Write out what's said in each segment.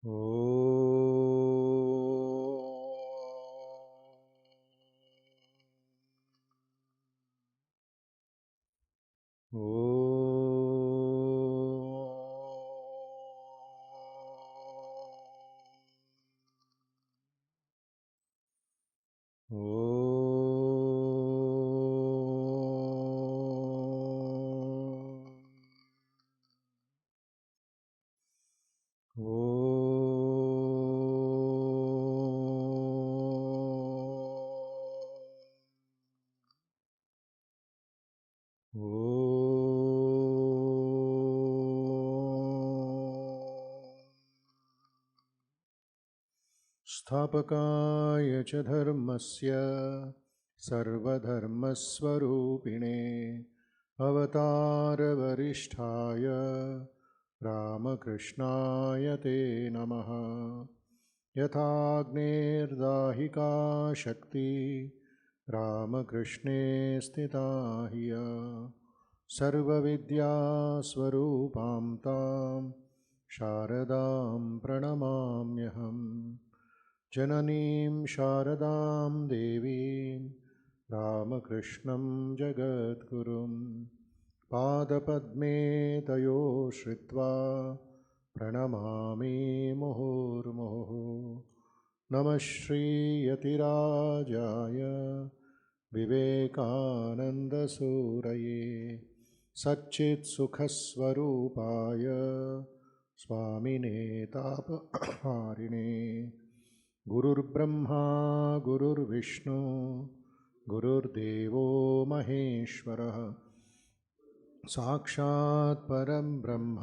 Om. स्थापकाय च धर्मस्य सर्वधर्मस्वरूपिणे अवतारवरिष्ठाय रामकृष्णाय ते नमः। यथाग्नेर्दाहिका शक्ति रामकृष्णे स्थिता ह्य सर्वविद्यास्वरूपां तां शारदां प्रणमाम्यहम्। जननीं शारदां देवीं रामकृष्णं जगद्गुरुं पादपद्मे तयो श्रित्वा प्रणमामि मुहुर्मुहुः। नमः श्रीयतिराजाय विवेकानन्दसूरये सच्चित्सुखस्वरूपाय स्वामिने तापहारिणे गुरुर्ब्रह्मा गुरुर्विष्णु गुरुर्देवो महेश्वरः साक्षात् परं ब्रह्म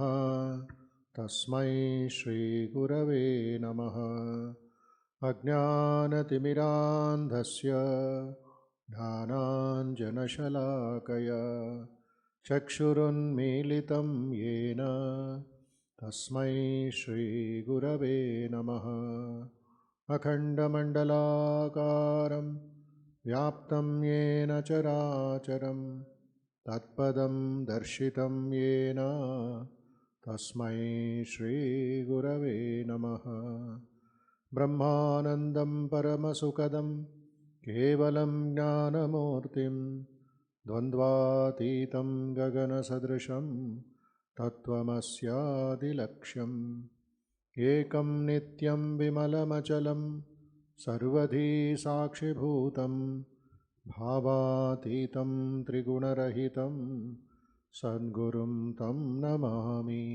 तस्मै श्रीगुरवे नमः। अज्ञानतिमिरान्धस्य ज्ञानाञ्जनशलाकया चक्षुरुन्मीलितं येन तस्मै श्रीगुरवे नमः। अखण्डमण्डलाकारं व्याप्तं येन चराचरं तत्पदं दर्शितं येन तस्मै श्रीगुरवे नमः। ब्रह्मानन्दं परमसुखदं केवलं ज्ञानमूर्तिं द्वन्द्वातीतं गगनसदृशं तत्त्वमस्यादिलक्ष्यम् एकं नित्यं विमलमचलं सर्वधी साक्षिभूतं भावातीतं त्रिगुणरहितं सद्गुरुं तं नमामि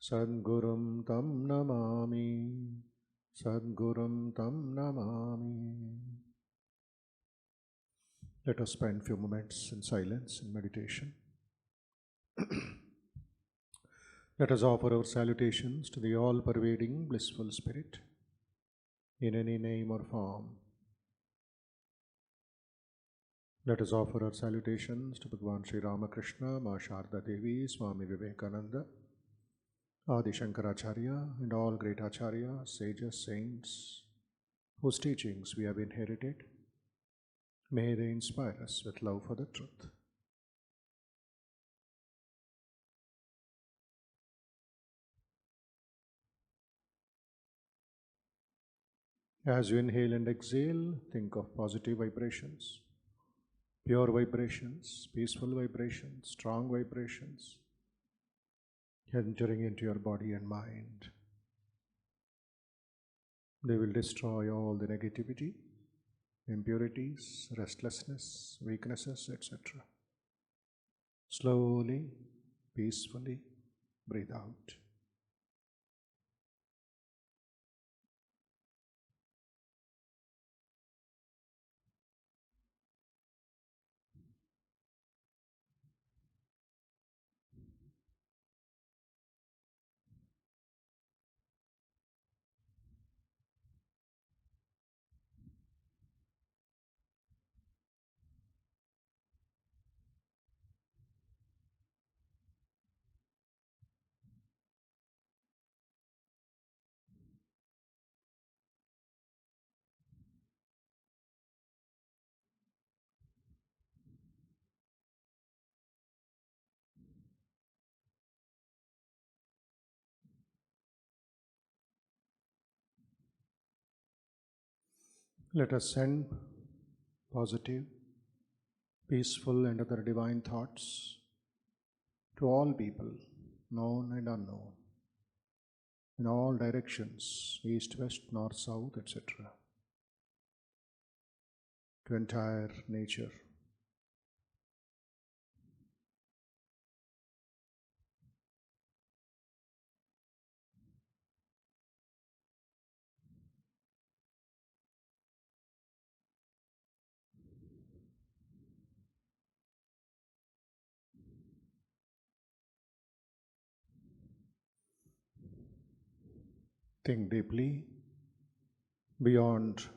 सद्गुरुं तं नमामि सद्गुरुं तं Namami. Let us spend few moments in silence and meditation. Let us offer our salutations to the all-pervading blissful spirit in any name or form. Let us offer our salutations to Bhagwan Sri Ramakrishna, Ma Sharda Devi, Swami Vivekananda, Adi Shankaracharya, and all great acharyas, sages, saints, whose teachings we have inherited. May they inspire us with love for the truth. As you inhale and exhale, think of positive vibrations, pure vibrations, peaceful vibrations, strong vibrations entering into your body and mind. They will destroy all the negativity, impurities, restlessness, weaknesses, etc. Slowly, peacefully breathe out. Let us send positive, peaceful, and other divine thoughts to all people, known and unknown, in all directions, east, west, north, south, etc., to entire nature. Think deeply beyond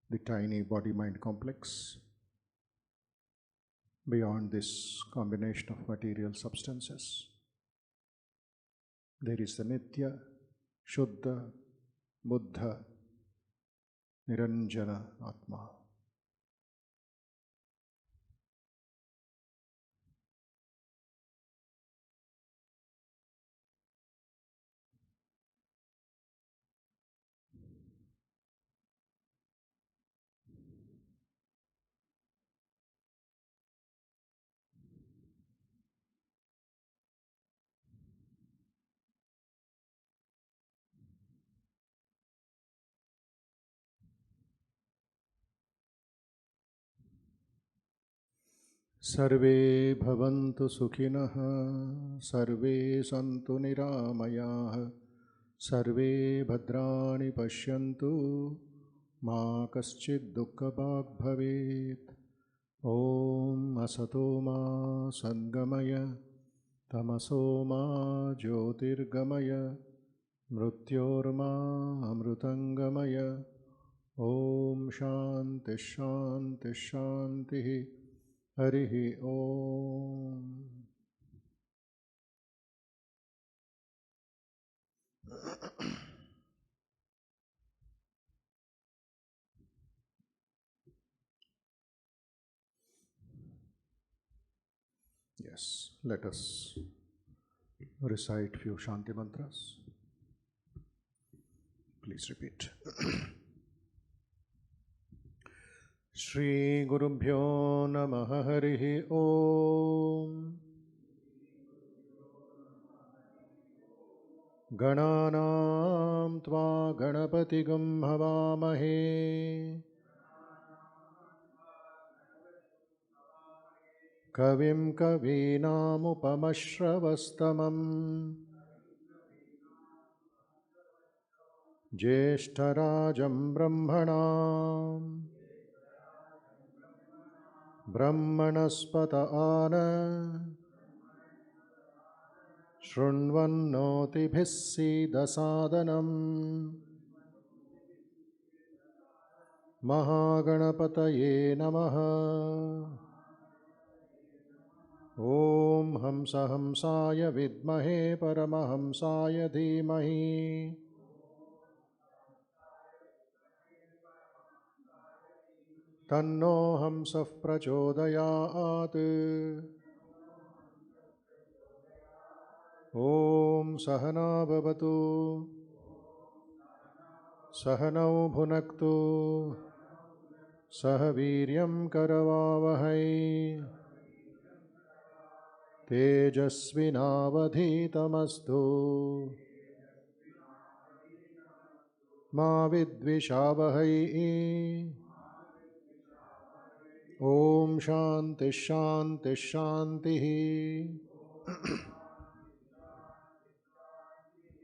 the tiny body-mind complex, beyond this combination of material substances. There is the Nitya, Shuddha, Buddha, Niranjana Atma. Sarve bhavantu sukhinah, sarve santu niramayah, sarve bhadrani pashyantu, ma kaschid dukkhabhag bhavet. Om asato ma sadgamaya, tamaso ma jyotirgamaya, mrutyorma amrutangamaya. Om shanti shanti shanti. Harihi Om. Yes, let us recite few Shanti mantras. Please repeat. Shri Gurubhyo Namaha Harihi Om. Gananam Tva Ganapatigam Havamahe Kavim Kavinam Upamashravastamam Jeshtarajam Brahmanam Brahmanaspata Ana Shrunvannotibhis Siddhasadanam Mahaganapataye Namaha. Om Hamsa Hamsaya Vidmahe Paramahamsaya Dhimahi Tanno Hamsah Prachodayat. Om Sahana Bhavatu Sahanau Bhunaktu Sahaviryam Karavavahai Tejasvinavadhitamastu Ma Vidvishavahai. Om Shanti Shanti Shanti.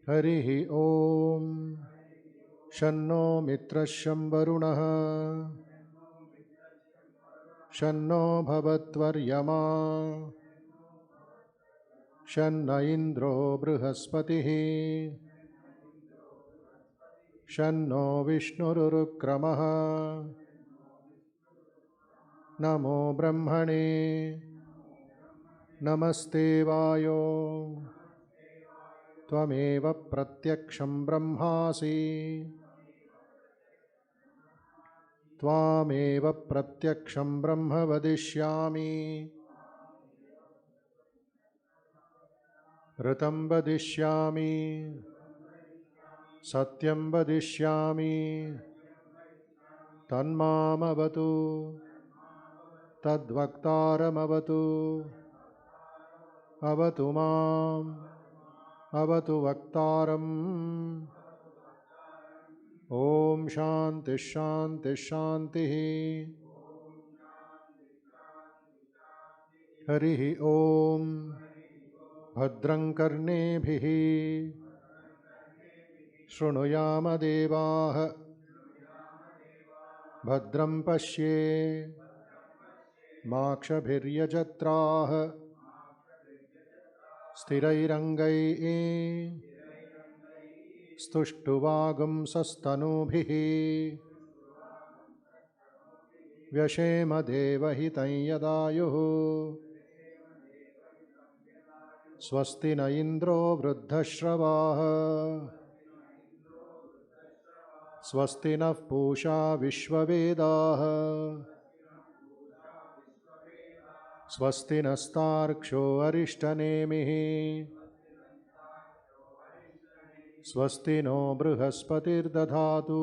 Harihi Om. Shanno Mitrasham Varunaha Shanno Bhavatvaryama Shanna Indro Brihaspatihi Shanno Vishnurukramaha Namo Brahmane Namaste Vayo Tvameva Pratyaksham Brahmasi Tvameva Pratyaksham Brahma Vadishyami Ritam Vadishyami Satyam Vadishyami तन्मामवतु तद्वक्तारमवतु अवतु माम् अवतु वक्तारम् ॐ शान्ति शान्ति शान्तिः हरिः ॐ भद्रं कर्णेभिः शृणुयाम देवाः भद्रं पश्ये माक्षभिर्यजत्राः स्थिरैरङ्गैः स्तुष्टुवागुंसस्तनूभिः व्यशेम देवहितं यदायुः स्वस्ति न इन्द्रो वृद्धश्रवाः स्वस्ति नः पूषा विश्ववेदाः स्वस्ति नस्तार्क्ष्यो अरिष्टनेमिः स्वस्ति नो बृहस्पतिर्दधातु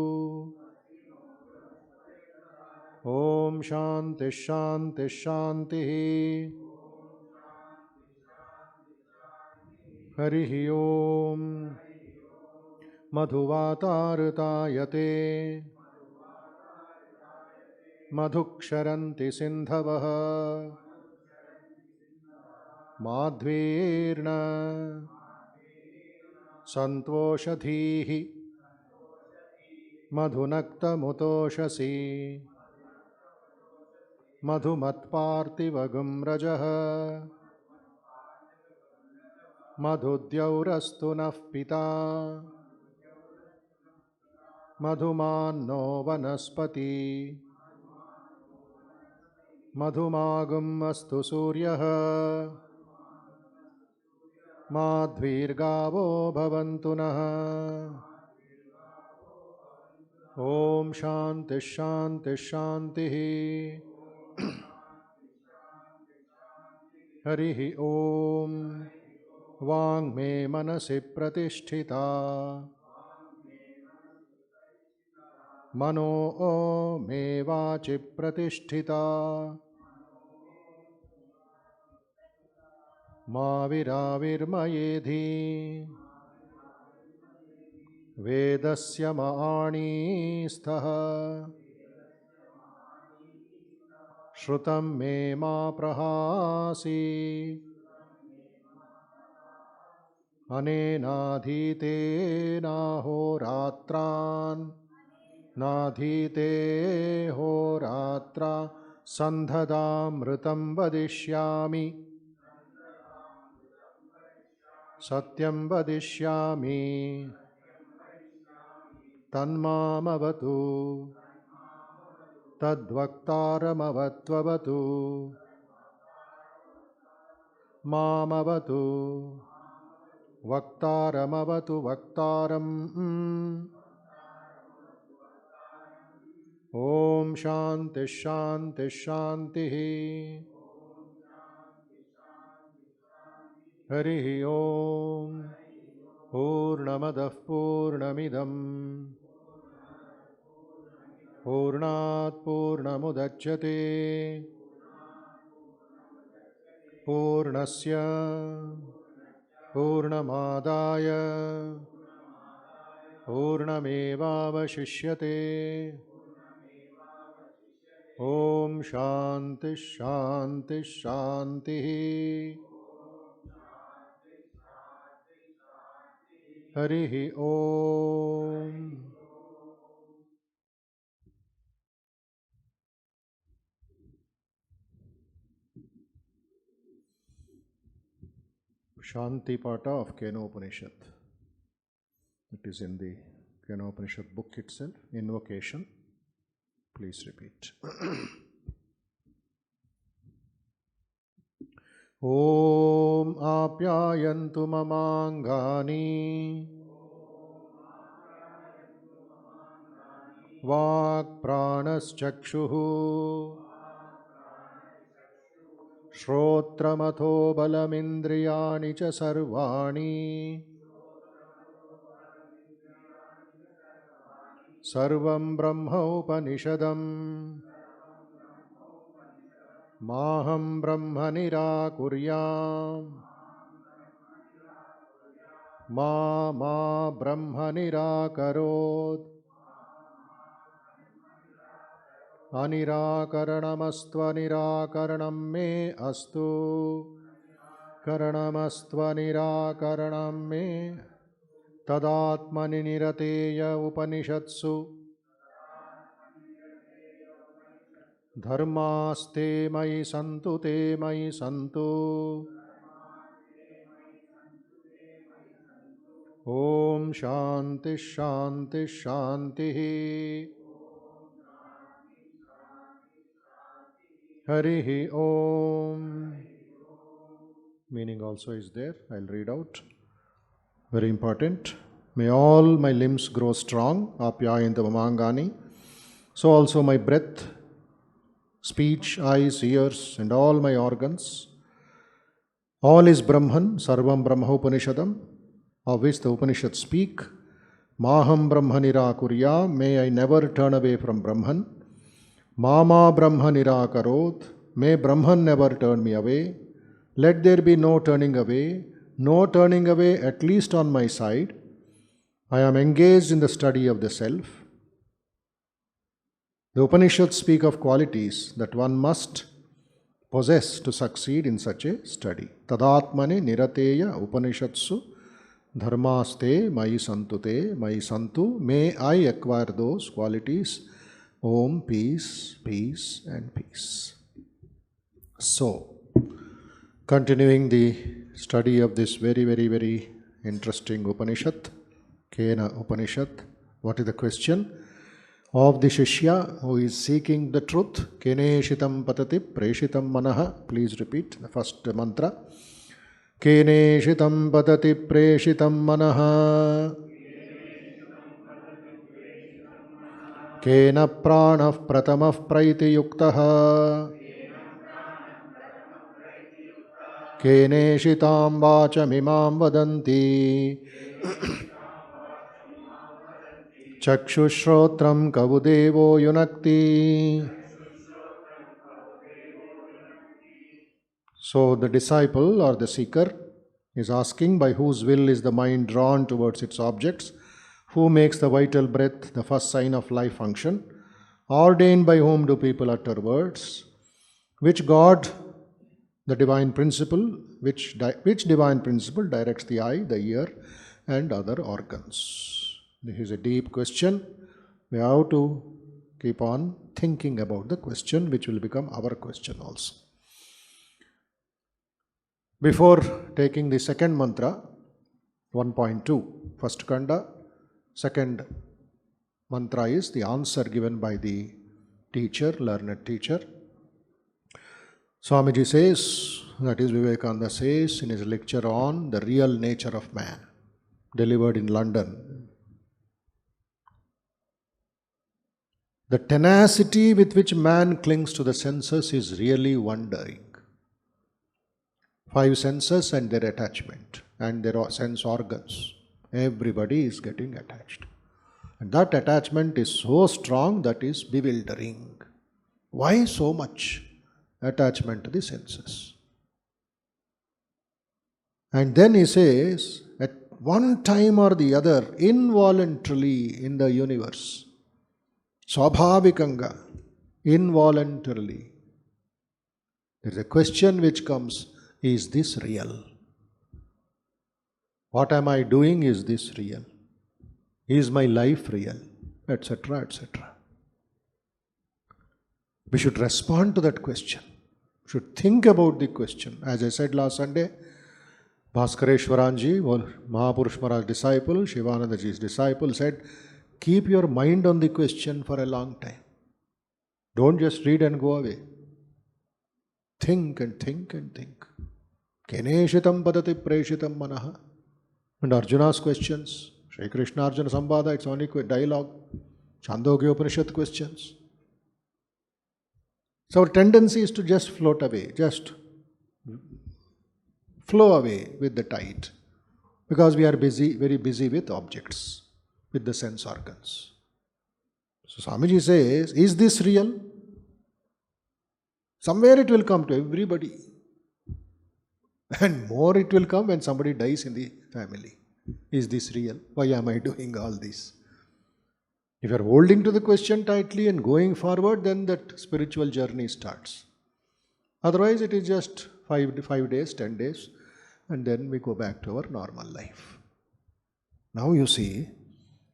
ॐ शान्ति शान्ति शान्तिः हरिः ॐ मधुवातारुतायते मधुक्षरन्ति सिन्धवः माध्वीर्न सन्तोषधीः मधुनक्तमुतोषसी मधुमत्पार्थिवगुं रजः मधुद्यौरस्तु नः पिता मधुमान्नो वनस्पति मधुमागुम् अस्तु सूर्यः माध्वीर्गावो भवन्तु नः ॐ शान्ति शान्ति शान्तिः हरिः ॐ वाङ्मे मनसि प्रतिष्ठिता मनो मे वाचि प्रतिष्ठिता मा विराविर्मयेधि वेदस्य माणीस्थः श्रुतं मे मा प्रहासि अनेनाधीतेनाहोरात्रान् नाधीते होरात्रा सन्धदामृतं वदिष्यामि सत्यं वदिष्यामि तन्मामवतु तद्वक्तारमवत्ववतु मामवतु वक्तारमवतु वक्तारम् ॐ शान्ति शान्ति शान्तिः हरिः ॐ पूर्णमदः पूर्णमिदं पूर्णात् पूर्णमुदच्यते पूर्णस्य पूर्णमादाय पूर्णमेवावशिष्यते ॐ शान्ति शान्ति शान्तिः हरिः ॐ Shanti Pata of Upanishad. It is in the Upanishad book itself. Invocation. Please repeat. Om Apyayantu Mamangani Vak Pranaschakshuhu Shrotramatho Balamindriyani Cha Sarvani Sarvam Brahma Upanishadam Maham Brahma Nirakuryam Ma Brahma Nirakarot Anirakaranamastva Nirakaranam Me Astu Karanamastva Nirakaranam Me Tadatmani Nirateya Upanishatsu Dharmaste Mai Santu Te Mai Santu Om Shanti Shanti Shanti Harihi Om. Meaning also is there. I'll read out. Very important. May all my limbs grow strong. Apyayanta mamangani. So also my breath, speech, eyes, ears, and all my organs. All is Brahman. Sarvam Brahma Upanishadam, of which the Upanishads speak. Maham Brahma Nirakurya. May I never turn away from Brahman. Mama Brahma Nirakarot. May Brahman never turn me away. Let there be no turning away at least on my side. I am engaged in the study of the self. The Upanishads speak of qualities that one must possess to succeed in such a study. Tadatmane nirateya Upanishadsu dharmaste mayi santute mayi santu. May I acquire those qualities. Om, peace, peace, and peace. So, continuing the study of this very, very, very interesting Upanishad, Kena Upanishad. What is the question? Of the Shishya who is seeking the truth. Keneshitam patati preshitam manaha. Please repeat the first mantra. Keneshitam patati preshitam manaha. Kena pranah pratamah praiti yuktaha. Keneshitam vachamimam vadanti. Chakshushrotram kavudevo yunakti. So the disciple or the seeker is asking by whose will is the mind drawn towards its objects, who makes the vital breath the first sign of life function, ordained by whom do people utter words, which God, the divine principle, which divine principle directs the eye, the ear, and other organs. This is a deep question. We have to keep on thinking about the question, which will become our question also. Before taking the second mantra, 1.2, first kanda, second mantra is the answer given by the teacher, learned teacher. Swamiji says, that is Vivekananda says in his lecture on the real nature of man, delivered in London. The tenacity with which man clings to the senses is really wondering. 5 senses and their attachment and their sense organs. Everybody is getting attached. And that attachment is so strong that is bewildering. Why so much attachment to the senses? And then he says, at one time or the other, involuntarily in the universe, swabhavikanga, involuntarily, there is a question which comes, is this real? What am I doing? Is this real? Is my life real? Etc., etc. We should respond to that question. We should think about the question. As I said last Sunday, Bhaskareshwaranji, Mahapurush Maharaj's disciple, Shivanandaji's disciple, said, keep your mind on the question for a long time. Don't just read and go away. Think and think and think. Keneshitam padati preshitam manaha. And Arjuna's questions, Shri Krishna Arjuna Samvada, it's only dialogue. Chandogya Upanishad questions. So our tendency is to just float away, just flow away with the tide, because we are busy, very busy with objects, with the sense organs. So Swamiji says, is this real? Somewhere it will come to everybody. And more it will come when somebody dies in the family. Is this real? Why am I doing all this? If you are holding to the question tightly and going forward, then that spiritual journey starts. Otherwise, it is just 5 days, 10 days, and then we go back to our normal life. Now you see,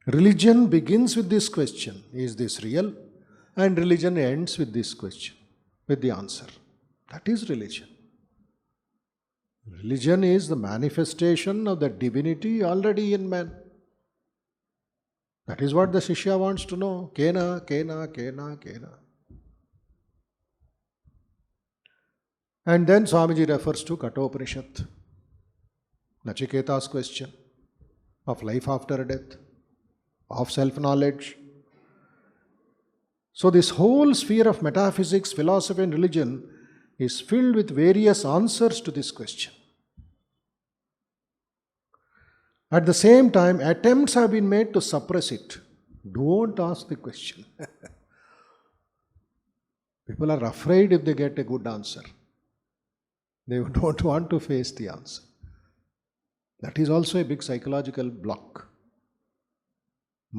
religion begins with this question, is this real? And religion ends with this question, with the answer. That is religion. Religion is the manifestation of the divinity already in man. That is what the Shishya wants to know. Kena, kena, kena, kena. And then Swamiji refers to Kathopanishad, Nachiketa's question of life after death, of self-knowledge. So this whole sphere of metaphysics, philosophy and religion is filled with various answers to this question. At the same time, attempts have been made to suppress it. Don't ask the question. People are afraid if they get a good answer. They don't want to face the answer. That is also a big psychological block.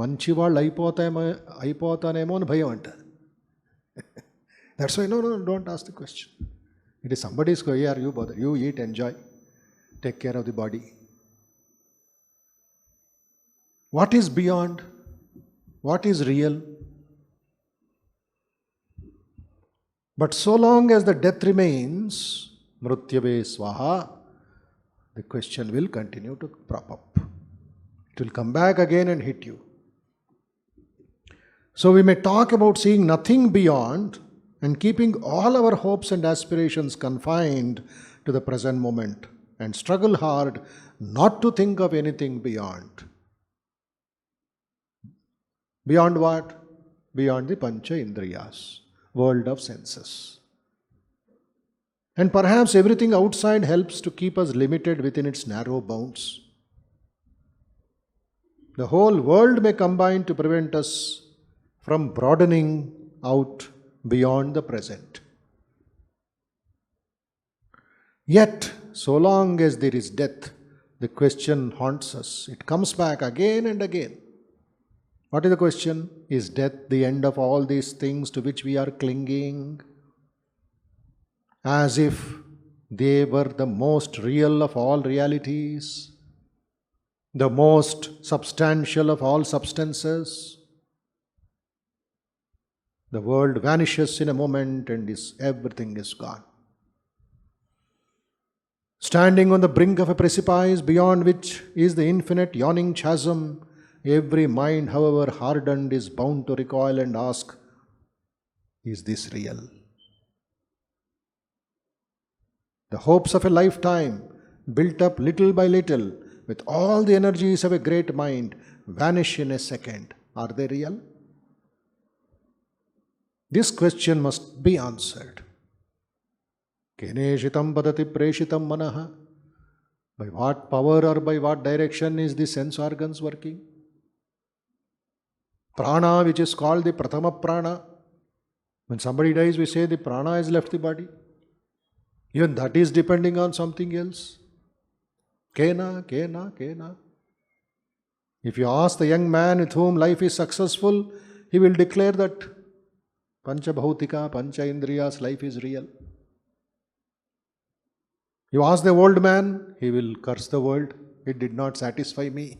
మంచివాళ్ళు అయిపోతానేమో అని భయం అంటారు. That's why, no, don't ask the question. It is somebody's career, you bother. You eat, enjoy, take care of the body. What is beyond? What is real? But so long as the death remains, mrutyave swaha, the question will continue to prop up. It will come back again and hit you. So we may talk about seeing nothing beyond and keeping all our hopes and aspirations confined to the present moment and struggle hard not to think of anything beyond. Beyond what? Beyond the Pancha Indriyas, world of senses. And perhaps everything outside helps to keep us limited within its narrow bounds. The whole world may combine to prevent us from broadening out beyond the present. Yet, so long as there is death, the question haunts us. It comes back again and again. What is the question? Is death the end of all these things to which we are clinging? As if they were the most real of all realities, the most substantial of all substances. The world vanishes in a moment and everything is gone. Standing on the brink of a precipice beyond which is the infinite yawning chasm, every mind, however hardened, is bound to recoil and ask, is this real? The hopes of a lifetime, built up little by little with all the energies of a great mind, vanish in a second. Are they real? This question must be answered. Keneshitam padati preshitam manaha. By what power or by what direction is the sense organs working? Prana, which is called the Prathama Prana. When somebody dies, we say the prana has left the body. Even that is depending on something else. Kena, kena, kena. If you ask the young man with whom life is successful, he will declare that Pancha Bhautika, Pancha Indriyas, life is real. You ask the old man, he will curse the world. It did not satisfy me.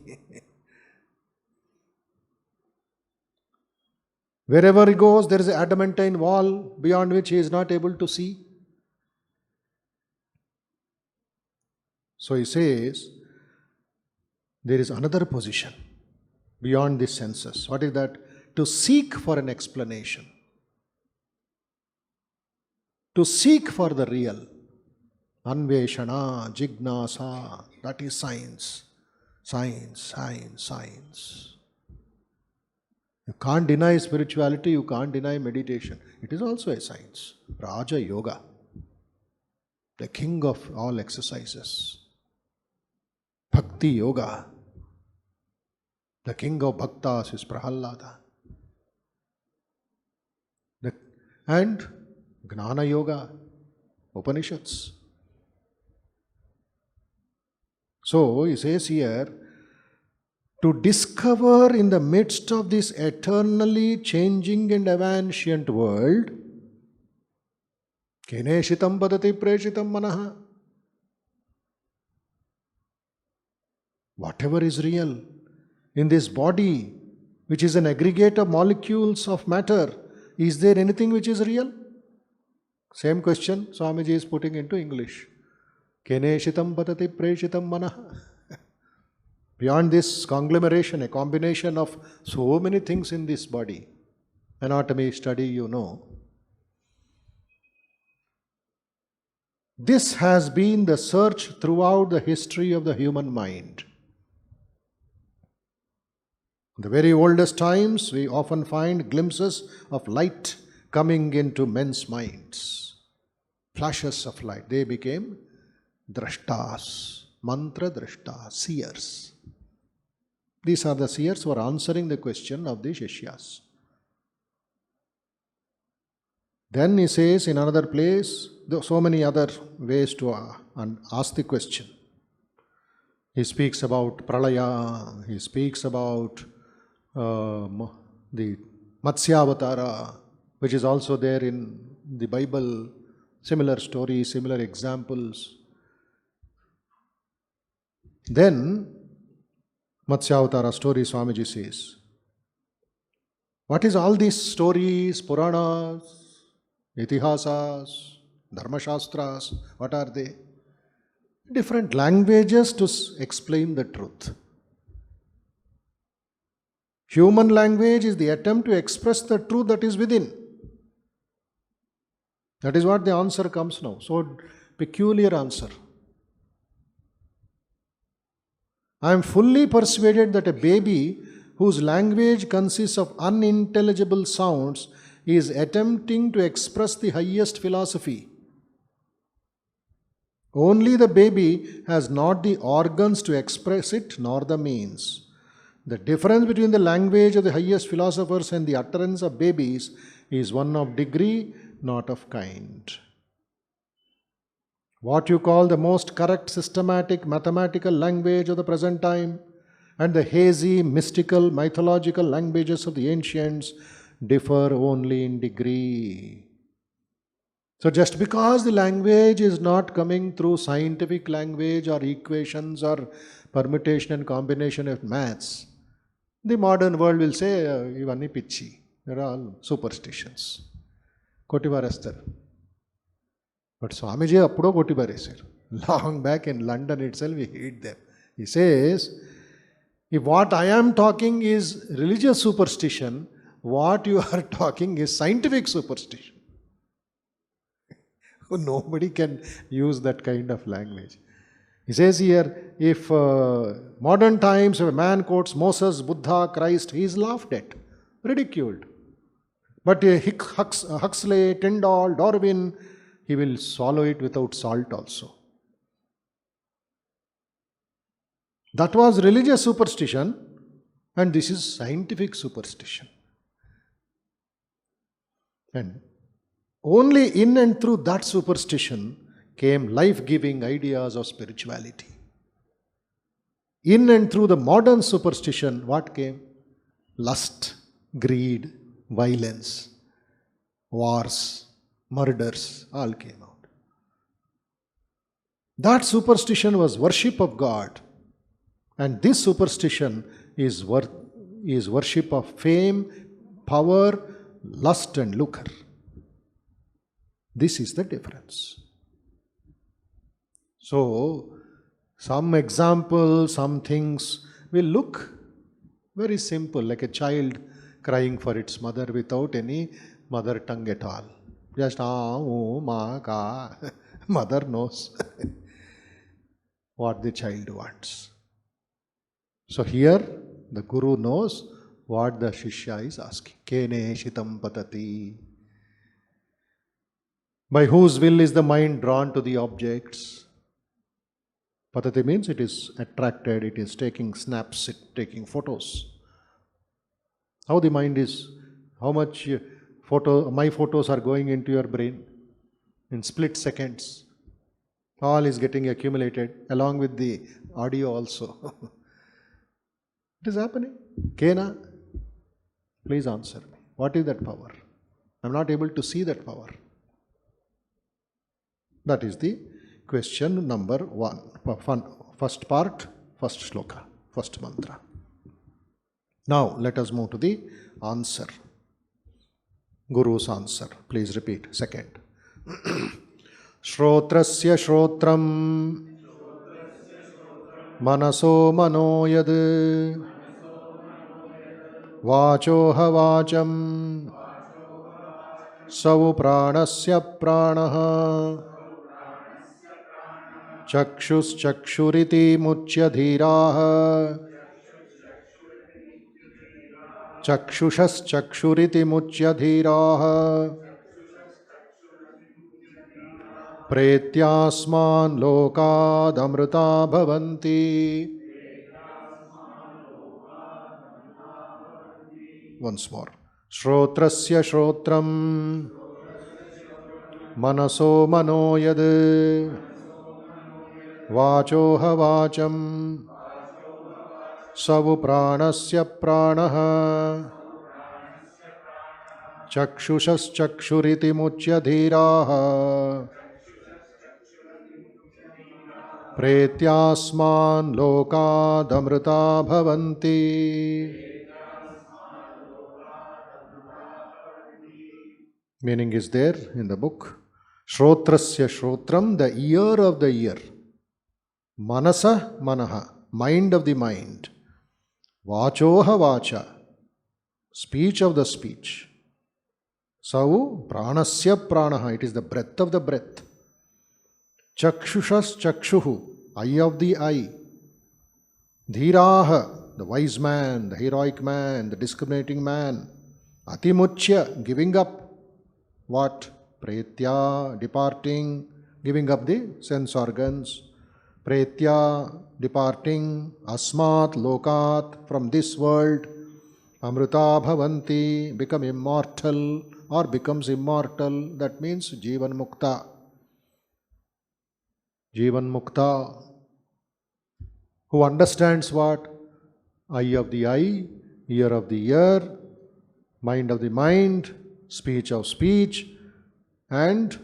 Wherever he goes, there is an adamantine wall beyond which he is not able to see. So he says, there is another position beyond the senses. What is that? To seek for an explanation. To seek for the real. Anveshana, Jignasa, that is science. Science, science, science. You can't deny spirituality, you can't deny meditation. It is also a science. Raja Yoga, the king of all exercises. Bhakti Yoga, the king of bhaktas is Prahalada. and Gnana Yoga, Upanishads. So he says here, to discover in the midst of this eternally changing and evanescent world, Keneshitam padati preshitam manaha. Whatever is real in this body, which is an aggregate of molecules of matter, is there anything which is real? Same question Swamiji is putting into English. Keneshitam padati preshitam manaha. Beyond this conglomeration, a combination of so many things in this body, anatomy study, you know. This has been the search throughout the history of the human mind. In the very oldest times, we often find glimpses of light coming into men's minds. Flashes of light. They became drashtas, mantra drashtas, seers. These are the seers who are answering the question of the Shishyas. Then he says in another place, there are so many other ways to ask the question. He speaks about Pralaya, he speaks about the Matsyavatara, which is also there in the Bible, similar stories, similar examples. Then, Matsyavatara story, Swamiji says, what is all these stories, Puranas, Itihasas, Dharmashastras, what are they? Different languages to explain the truth. Human language is the attempt to express the truth that is within. That is what the answer comes now. So, peculiar answer. I am fully persuaded that a baby whose language consists of unintelligible sounds is attempting to express the highest philosophy. Only the baby has not the organs to express it, nor the means. The difference between the language of the highest philosophers and the utterance of babies is one of degree, not of kind. What you call the most correct systematic mathematical language of the present time and the hazy, mystical, mythological languages of the ancients differ only in degree. So just because the language is not coming through scientific language or equations or permutation and combination of maths, the modern world will say, Ivanni pichi. They're all superstitions. Kotivarastar. But Swamiji appudo kotivaresaru. Long back in London itself, we hate them. He says, if what I am talking is religious superstition, what you are talking is scientific superstition. Nobody can use that kind of language. He says here, if modern times, if a man quotes Moses, Buddha, Christ, he is laughed at, ridiculed. But Huxley, Tyndall, Darwin, he will swallow it without salt also. That was religious superstition, and this is scientific superstition. And only in and through that superstition came life-giving ideas of spirituality. In and through the modern superstition, what came? Lust, greed, violence, wars, murders, all came out. That superstition was worship of God, and this superstition is worship of fame, power, lust and lucre. This is the difference. So, some examples, some things will look very simple, like a child crying for its mother without any mother tongue at all. Just ma, ka. Mother knows what the child wants. So here the Guru knows what the Shishya is asking. Kene shitam patati. By whose will is the mind drawn to the objects? Patati means it is attracted, it is taking snaps, taking photos. How the mind is, how much my photos are going into your brain in split seconds. All is getting accumulated along with the audio also. It is happening. Kena, please answer me. What is that power? I am not able to see that power. That is the question number 1. First part, first shloka, first mantra. Now let us move to the answer. Guru's answer. Please repeat. Second. Shrotrasya shrotram manaso manoyad vachoha vacham sau pranasya pranaha chakshus chakshuriti muchya dhiraha चक्षुषस् चक्षुरिति मुच्य धीराः प्रेत्यास्मान् लोकादमृता भवन्ति. Once more. श्रोत्रस्य श्रोत्रम् मनसो मनो यद् वाचोह वाचम् सवु प्राणस्य प्राणः चक्षुषश्चक्षुरिति मुच्य धीराः प्रेत्यास्मान् लोकादमृता भवन्ति. Meaning is there in the book. Shrotrasya shrotram, the ear of the ear. Manasa manaha, mind of the mind. Vachoha vacha, speech of the speech. Sau pranasya pranaha, it is the breath of the breath. Chakshushas chakshuhu, eye of the eye. Dhiraha, the wise man, the heroic man, the discriminating man. Atimuchya, giving up. What? Pretya, departing, giving up the sense organs. Pretya, departing, asmat, lokat, from this world. Amrita bhavanti, become immortal or becomes immortal. That means Jivan Mukta. Jivan Mukta. Who understands what? Eye of the eye, ear of the ear, mind of the mind, speech of speech, and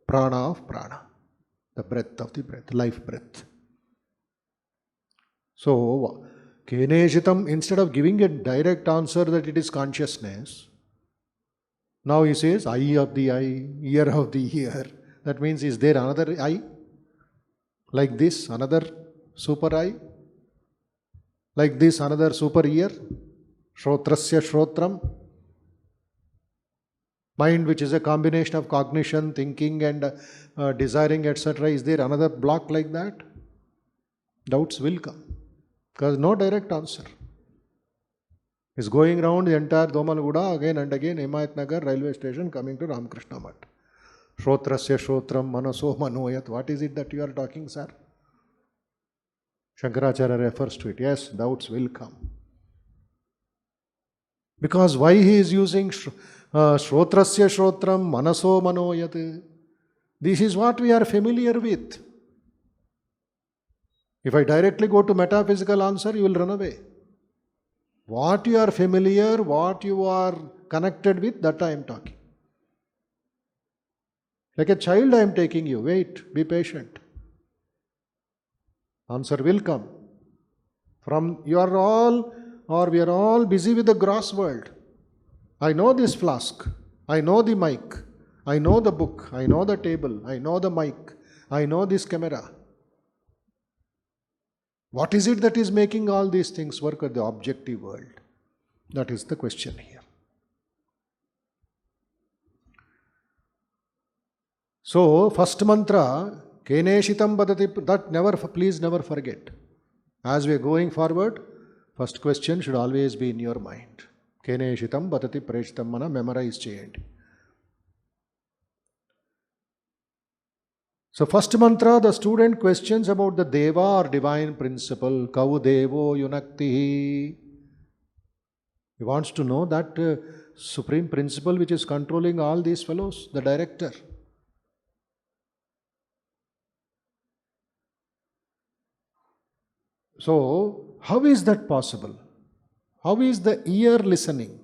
prana of prana. The breath of the breath, life breath. So, Keneshitam, instead of giving a direct answer that it is consciousness, now he says eye of the eye, ear of the ear. That means, is there another eye? Like this, another super eye? Like this, another super ear? Shrotrasya shrotram. Mind, which is a combination of cognition, thinking and desiring, etc. Is there another block like that? Doubts will come. Because no direct answer. Is going around the entire Domalguda again and again, Himayat Nagar railway station, coming to Ramakrishna Mat. Shrotrasya shrotram manaso manoyat. What is it that you are talking, sir? Shankaracharya refers to it. Yes, doubts will come. Because why he is using Shrotrasya shrotram manaso manoyat? This is what we are familiar with. If I directly go to metaphysical answer, you will run away. What you are familiar, what you are connected with, that I am talking. Like a child I am taking you. Wait, be patient. Answer will come. From you are all, or we are all busy with the gross world. I know this flask. I know the mic. I know the book. I know the table. I know the mic. I know this camera. What is it that is making all these things work at the objective world? That is the question here. So, first mantra, Keneshitam Badati, that please never forget. As we are going forward, first question should always be in your mind. Keneshitam Badati Preshitam Mana, memorize cheyandi. So, first mantra, the student questions about the Deva or divine principle, Kau Devo Yunaktihi. He wants to know that supreme principle which is controlling all these fellows, the director. So, how is that possible? How is the ear listening?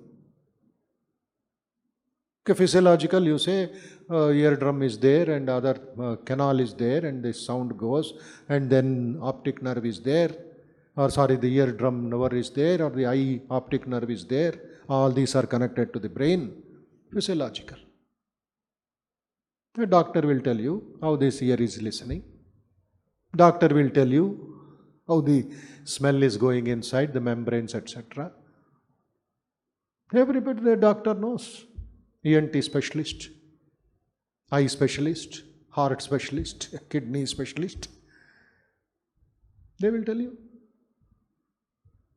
Okay, physiological, you say eardrum is there and other canal is there and the sound goes, and then optic nerve is there, or sorry, the eardrum nerve is there, or the eye optic nerve is there. All these are connected to the brain. Physiological. The doctor will tell you how this ear is listening. Doctor will tell you how the smell is going inside the membranes, etc. Everybody, the doctor knows. ENT specialist, eye specialist, heart specialist, kidney specialist. They will tell you.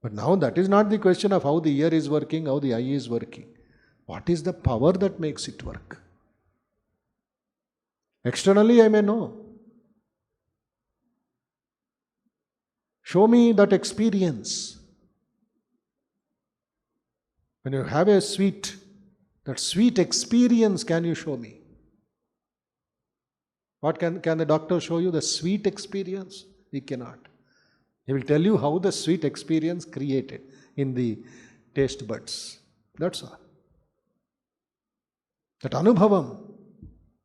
But now that is not the question of how the ear is working, how the eye is working. What is the power that makes it work? Externally I may know. Show me that experience. When you have a that sweet experience, can you show me? What can the doctor show you? The sweet experience? He cannot. He will tell you how the sweet experience created in the taste buds. That's all. That anubhavam,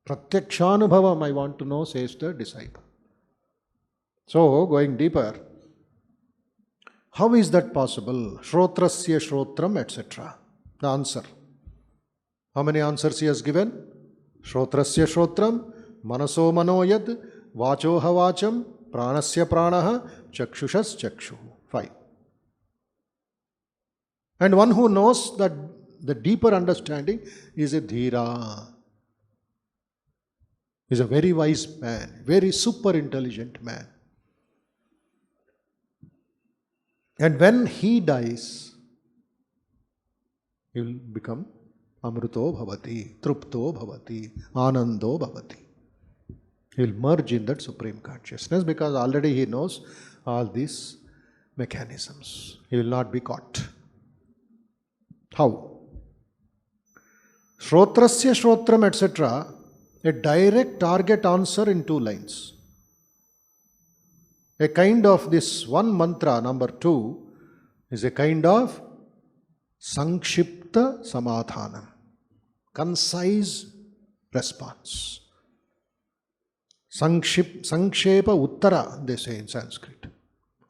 pratyakshanubhavam, I want to know, says the disciple. So, going deeper, how is that possible? Shrotrasya shrotram, etc. The answer. How many answers he has given? Shrotrasya shrotram, manaso manoyad, vachoha vacham, pranasya pranaha, chakshushas chakshu. 5. And one who knows that the deeper understanding is a dhira. Is a very wise man, very super intelligent man. And when he dies, he will become Amruto bhavati, Trupto bhavati, Anando bhavati. He will merge in that supreme consciousness because already he knows all these mechanisms. He will not be caught. How? Shrotrasya shrotram, etc. A direct target answer in 2 lines. A kind of this one mantra, number 2, is a kind of Sankshipta Samadhanam, concise response. Sankshapa Uttara, they say in Sanskrit,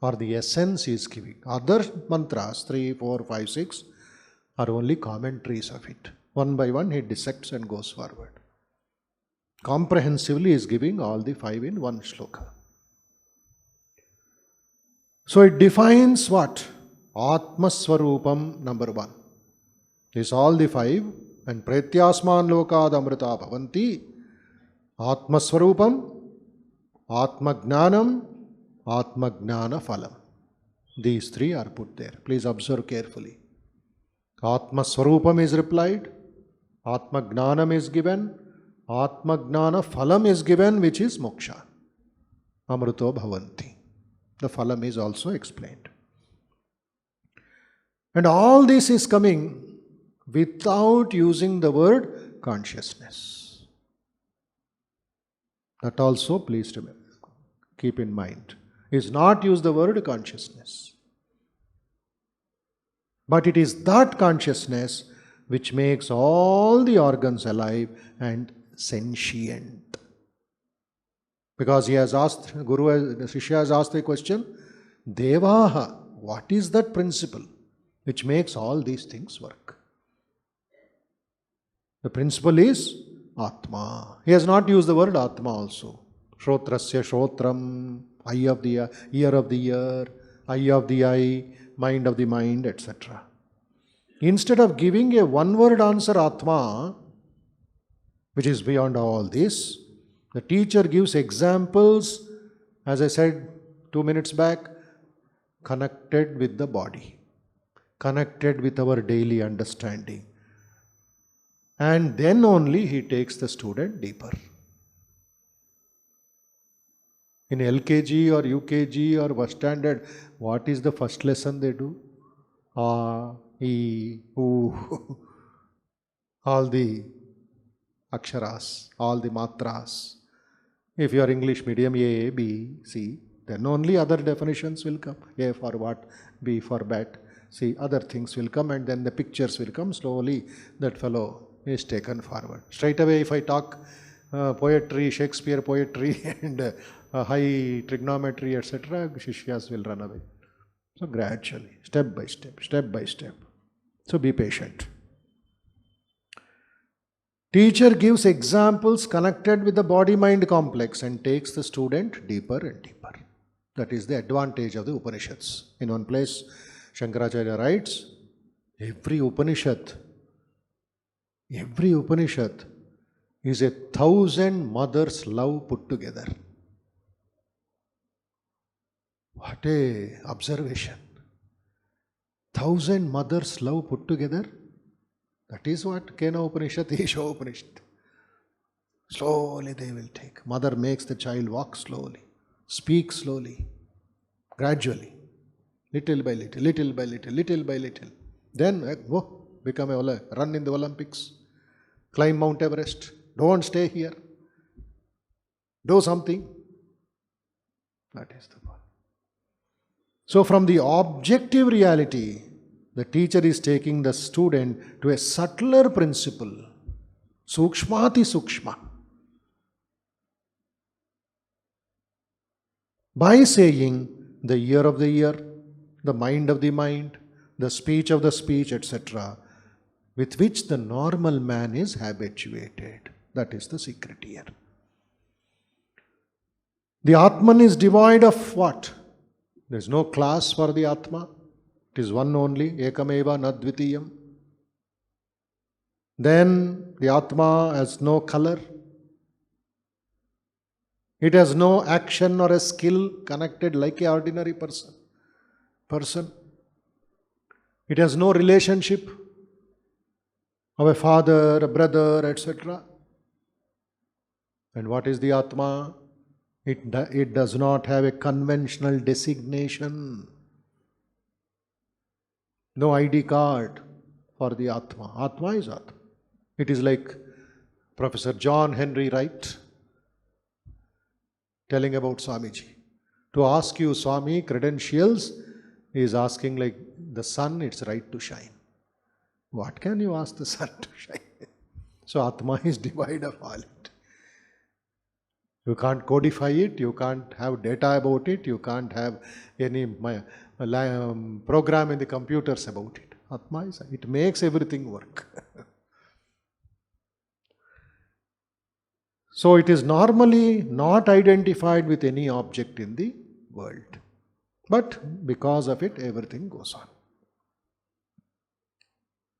or the essence is giving. Other mantras, 3, 4, 5, 6, are only commentaries of it. One by one he dissects and goes forward. Comprehensively is giving all the 5 in one shloka. So it defines what? Atma Swarupam, number 1. Is all the 5, and Pretyasman Lokad Amrita Bhavanti, Atma Swarupam, Atma Gnanam, Atma Gnana Phalam. These 3 are put there. Please observe carefully. Atma Swarupam is replied, Atma Gnanam is given, Atma Gnana Phalam is given, which is moksha. Amruto Bhavanti. The phalam is also explained. And all this is coming without using the word consciousness. That also please keep in mind. Is not use the word consciousness. But it is that consciousness which makes all the organs alive and sentient. Because he has asked, Shishya has asked the question, Devaha, what is that principle which makes all these things work? The principle is Atma. He has not used the word Atma also. Shrotrasya Shrotram, eye of the ear of the ear, eye of the eye, mind of the mind, etc. Instead of giving a one-word answer, Atma, which is beyond all this, the teacher gives examples, as I said 2 minutes back, connected with the body, connected with our daily understanding. And then only he takes the student deeper. In LKG or UKG or first standard, what is the first lesson they do? A, E, U. all the aksharas, all the matras. If you are English medium, A, B, C, then only other definitions will come. A for what, B for bat, C, other things will come, and then the pictures will come. Slowly that fellow is taken forward. Straight away, if I talk poetry, Shakespeare poetry and high trigonometry, etc., Shishyas will run away. So gradually, step by step, step by step. So be patient. Teacher gives examples connected with the body-mind complex and takes the student deeper and deeper. That is the advantage of the Upanishads. In one place, Shankaracharya writes, every Upanishad is 1,000 mothers' love put together. What a observation. 1,000 mothers' love put together. That is what Kena Upanishad, Isha Upanishad. Slowly they will take. Mother makes the child walk slowly, speak slowly, gradually, little by little, little by little, little by little. Then go, become run in the Olympics, climb Mount Everest. Don't stay here. Do something. That is the point. So from the objective reality, the teacher is taking the student to a subtler principle, sukshmati sukshma. By saying the ear of the ear, the mind of the mind, the speech of the speech, etc., with which the normal man is habituated. That is the secret here. The Atman is devoid of what? There is no class for the Atma. It is one only, ekameva nadvitiyam. Then the Atma has no color. It has no action or a skill connected like an ordinary person. It has no relationship of a father, a brother, etc. And what is the Atma? It does not have a conventional designation. No ID card for the Atma. Atma is Atma. It is like Professor John Henry Wright telling about Swamiji. To ask you, Swami, credentials is asking like the sun, its right to shine. What can you ask the sun to shine? So Atma is devoid of all it. You can't codify it, you can't have data about it, you can't have any program in the computers about it. Atma is, it makes everything work. So it is normally not identified with any object in the world. But because of it, everything goes on.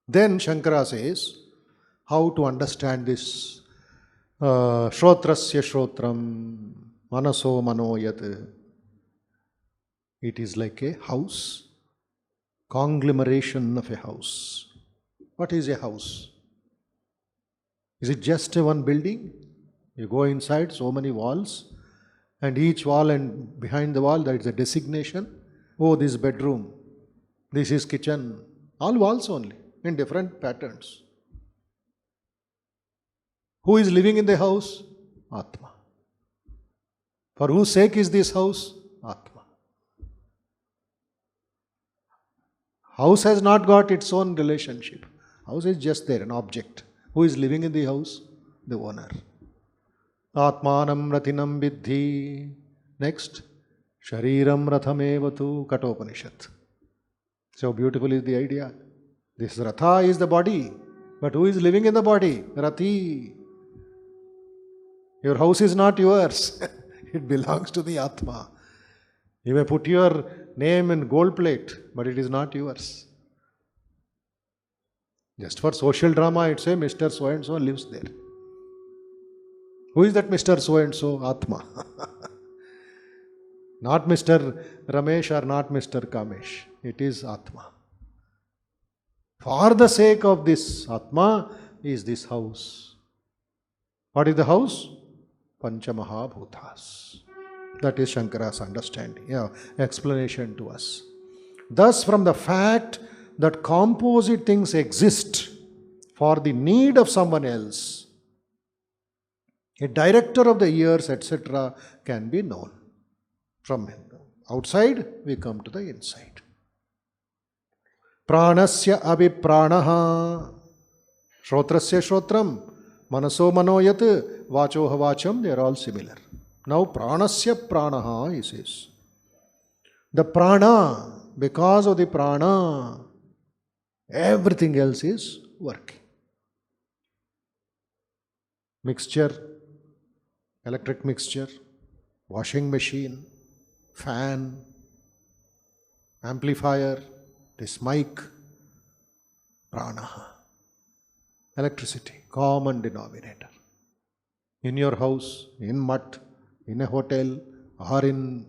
Then Shankara says, how to understand this Shrotrasya Shrotram, Manaso Manoyat. It is like a house, conglomeration of a house. What is a house? Is it just a one building? You go inside, so many walls, and each wall and behind the wall there is a designation. Oh, this bedroom, this is kitchen. All walls only, in different patterns. Who is living in the house? Atma. For whose sake is this house? Atma. House has not got its own relationship. House is just there, an object. Who is living in the house? The owner. Atmanam ratinam vidhi. Next, Shariram rathamevatu Katopanishad. So beautiful is the idea. This Ratha is the body. But who is living in the body? Rati. Your house is not yours. It belongs to the Atma. You may put your name in gold plate, but it is not yours. Just for social drama, it says Mr. So-and-so lives there. Who is that Mr. So-and-so? Atma. Not Mr. Ramesh or not Mr. Kamesh. It is Atma. For the sake of this Atma is this house. What is the house? Panchamahabhutas. That is Shankara's understanding, explanation to us. Thus, from the fact that composite things exist for the need of someone else, a director of the ears, etc., can be known. From outside, we come to the inside. Pranasya abhipranaha. Shrotrasya shrotram. Manaso manoyat. Vachoha vacham. They are all similar. Now, pranasya pranaha, he says. The prana, because of the prana, everything else is working. Mixture, electric mixture, washing machine, fan, amplifier, this mic, prana, electricity, common denominator. In your house, in mutt, in a hotel, or in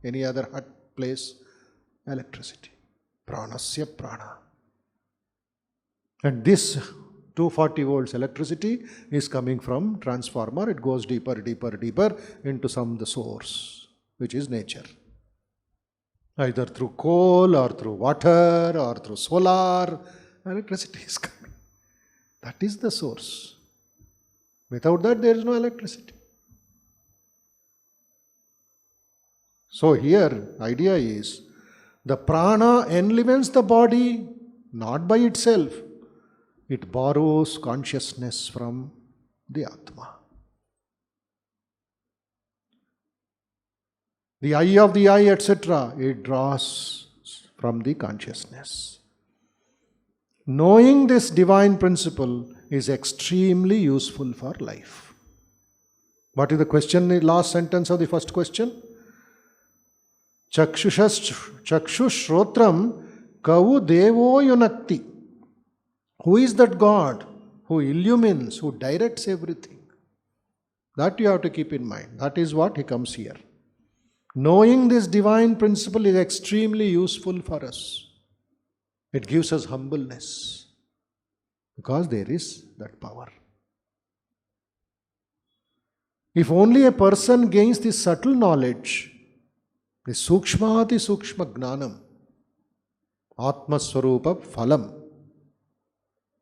any other hut place, electricity. Pranasya prana. And this 240 volts electricity is coming from transformer. It goes deeper, deeper, deeper into the source, which is nature. Either through coal or through water or through solar, electricity is coming. That is the source. Without that, there is no electricity. So here, idea is, the prana enlivens the body not by itself. It borrows consciousness from the Atma. The eye of the eye, etc., it draws from the consciousness. Knowing this divine principle is extremely useful for life. What is the question, the last sentence of the first question? Chakshushrotram kavu devo yunakti. Who is that God who illumines, who directs everything? That you have to keep in mind. That is what he comes here. Knowing this divine principle is extremely useful for us. It gives us humbleness because there is that power. If only a person gains this subtle knowledge, the sukshmati sukshma gnanam, atma swarupa phalam,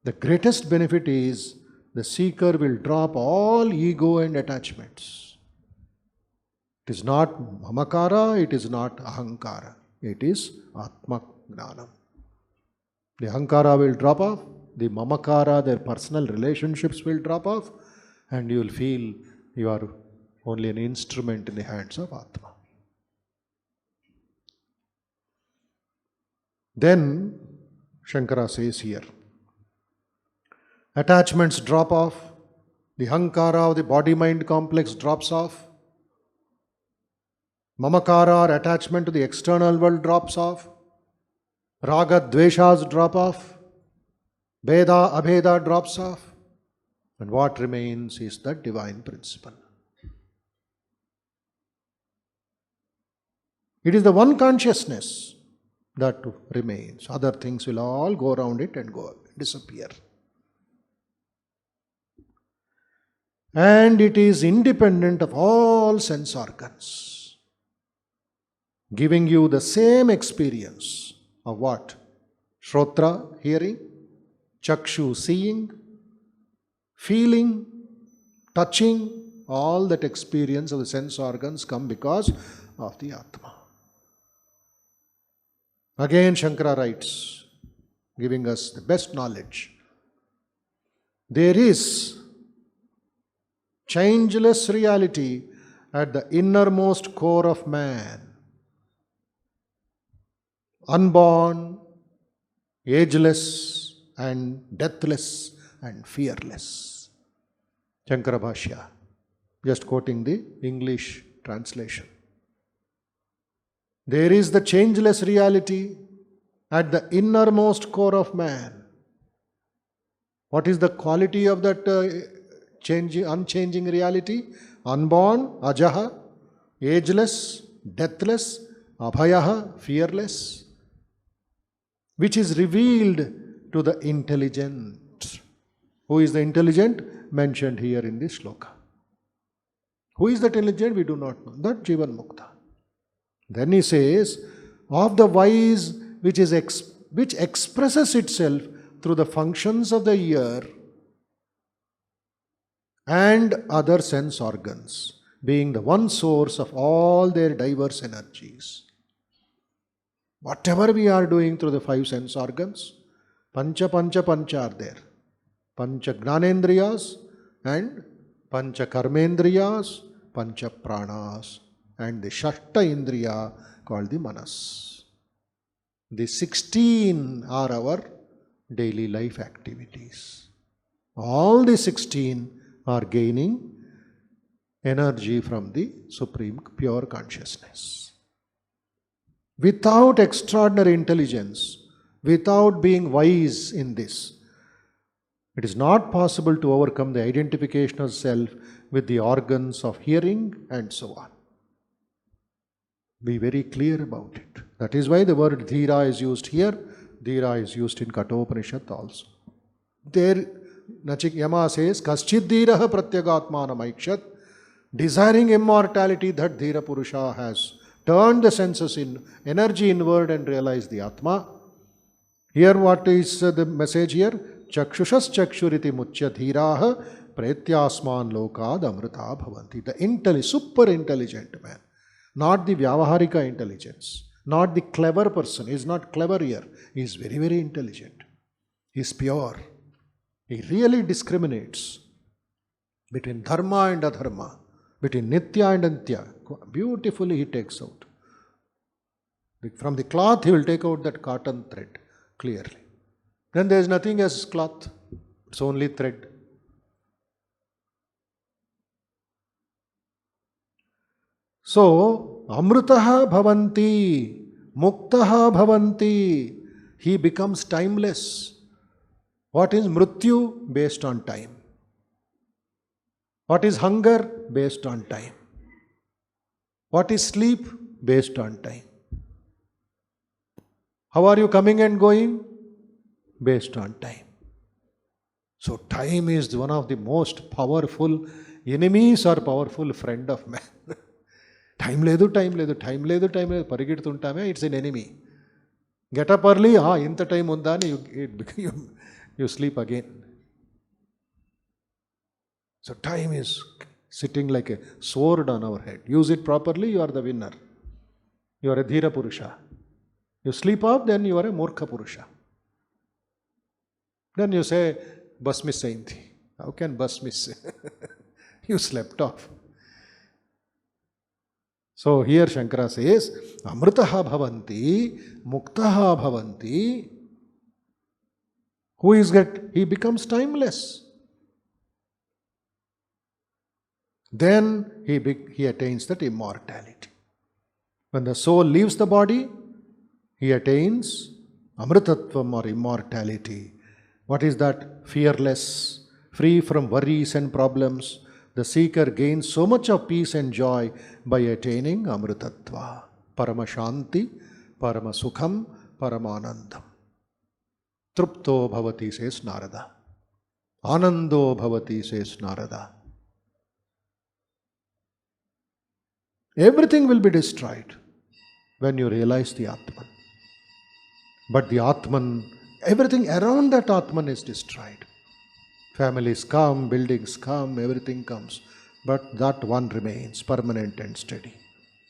the greatest benefit is the seeker will drop all ego and attachments. It is not mamakara, it is not ahankara. It is atma gnanam. The ahankara will drop off, the mamakara, their personal relationships will drop off, and you will feel you are only an instrument in the hands of Atma. Then, Shankara says here, attachments drop off, the ahankara of the body-mind complex drops off, mamakara or attachment to the external world drops off, raga dveshas drop off, bheda abheda drops off, and what remains is the divine principle. It is the one consciousness that remains. Other things will all go around it and disappear. And it is independent of all sense organs, giving you the same experience of what? Shrotra, hearing, chakshu, seeing, feeling, touching, all that experience of the sense organs come because of the Atma. Again Shankara writes, giving us the best knowledge. There is changeless reality at the innermost core of man. Unborn, ageless, and deathless, and fearless. Shankara Bhashya, just quoting the English translation. There is the changeless reality at the innermost core of man. What is the quality of that unchanging reality? Unborn, ajaha, ageless, deathless, abhayaha, fearless, which is revealed to the intelligent. Who is the intelligent? Mentioned here in this shloka. Who is that intelligent? We do not know. That Jivan Mukta. Then he says, of the wise which expresses itself through the functions of the ear and other sense organs, being the one source of all their diverse energies. Whatever we are doing through the five sense organs, pancha are there. Pancha Gnanendriyas and Pancha Karmendriyas, Pancha Pranas, and the Shashta Indriya called the Manas. The 16 are our daily life activities. All the 16 are gaining energy from the Supreme Pure Consciousness. Without extraordinary intelligence, without being wise in this, it is not possible to overcome the identification of self with the organs of hearing and so on. Be very clear about it. That is why the word dhira is used here. Dhira is used in Kathopanishad also. There, Yama says, Kaschid dhiraha pratyagatmanam aikshat. Desiring immortality, that dhira purusha has turned the senses in energy inward and realized the Atma. Here what is the message here? Chakshushas chakshuriti muchya dhiraha pretyasman lokad amrita bhavanti. The super intelligent man. Not the vyavaharika intelligence. Not the clever person. He is not clever here. He is very, very intelligent. He is pure. He really discriminates between dharma and adharma, between nitya and antya. Beautifully he takes out. From the cloth he will take out that cotton thread clearly. Then there is nothing as cloth. It's only thread. So, amrutaha bhavanti, muktaha bhavanti. He becomes timeless. What is mrityu? Based on time. What is hunger? Based on time. What is sleep? Based on time. How are you coming and going? Based on time. So time is one of the most powerful enemies or powerful friend of man. Time ledu, పరిగెడుతుంటామే, it's an enemy. Get up early, ఇంత time ఉందా అని you sleep again. So time is sitting like a sword on our head. Use it properly, you are the winner. You are a dhira purusha. You sleep off, then you are a murkha purusha. Then you say, bus miss aయింది. How can bus miss? You slept off. So here Shankara says, amritaha bhavanti, muktaha bhavanti. Who is that? He becomes timeless. Then he attains that immortality. When the soul leaves the body, he attains amritatvam or immortality. What is that? Fearless, free from worries and problems. The seeker gains so much of peace and joy by attaining amritatva. Paramashanti, paramasukham, paramanandam. Trupto bhavati, says Narada. Anando bhavati, says Narada. Everything will be destroyed when you realize the Atman. But the Atman, everything around that Atman is destroyed. Families come, buildings come, everything comes. But that one remains permanent and steady.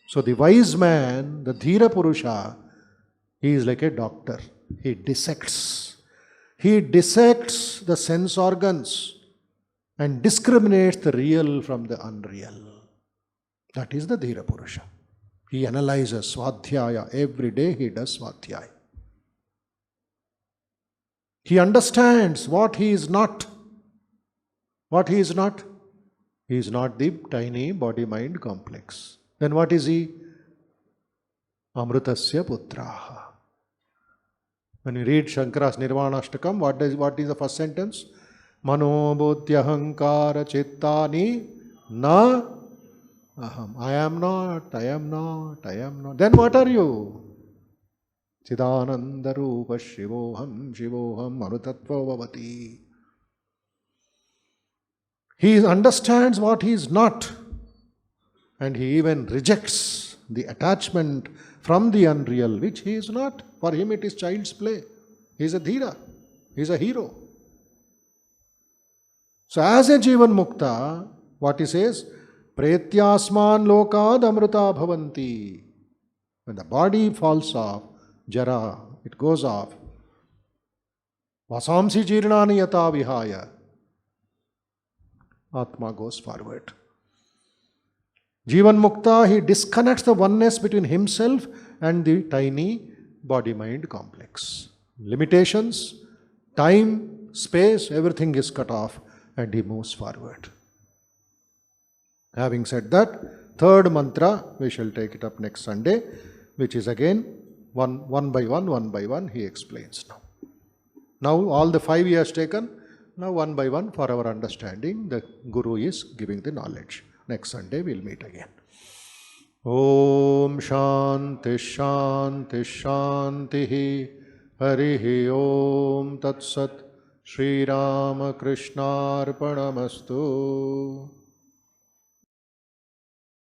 So the wise man, the Dhira Purusha, he is like a doctor. He dissects. He dissects the sense organs and discriminates the real from the unreal. That is the Dhira Purusha. He analyzes Swadhyaya. Every day he does Swadhyaya. He understands what he is not. What he is not? He is not the tiny body-mind complex. Then what is he? Amrutasya putraha. When you read Shankara's Nirvanashtakam, what is the first sentence? Mano buddhyahankara chittani na aham. I am not, I am not, I am not. Then what are you? Chidananda rupa shivoham, shivoham, anutatva bhavati. He understands what he is not, and he even rejects the attachment from the unreal, which he is not. For him it is child's play. He is a dhira. He's a hero. So as a Jivan Mukta, what he says, Pretyasman lokad amruta bhavanti. When the body falls off, jara, it goes off. Vasamsi jirnani yata vihaya. Atma goes forward. Jivan Mukta, he disconnects the oneness between himself and the tiny body-mind complex. Limitations, time, space, everything is cut off and he moves forward. Having said that, third mantra, we shall take it up next Sunday, which is again one by one, he explains now. Now all the 5 years taken, now one by one for our understanding, the Guru is giving the knowledge. Next Sunday we'll meet again. Om Shanti Shanti Shanti Harihi Om Tat Sat Shri Ramakrishna Arpanamastu.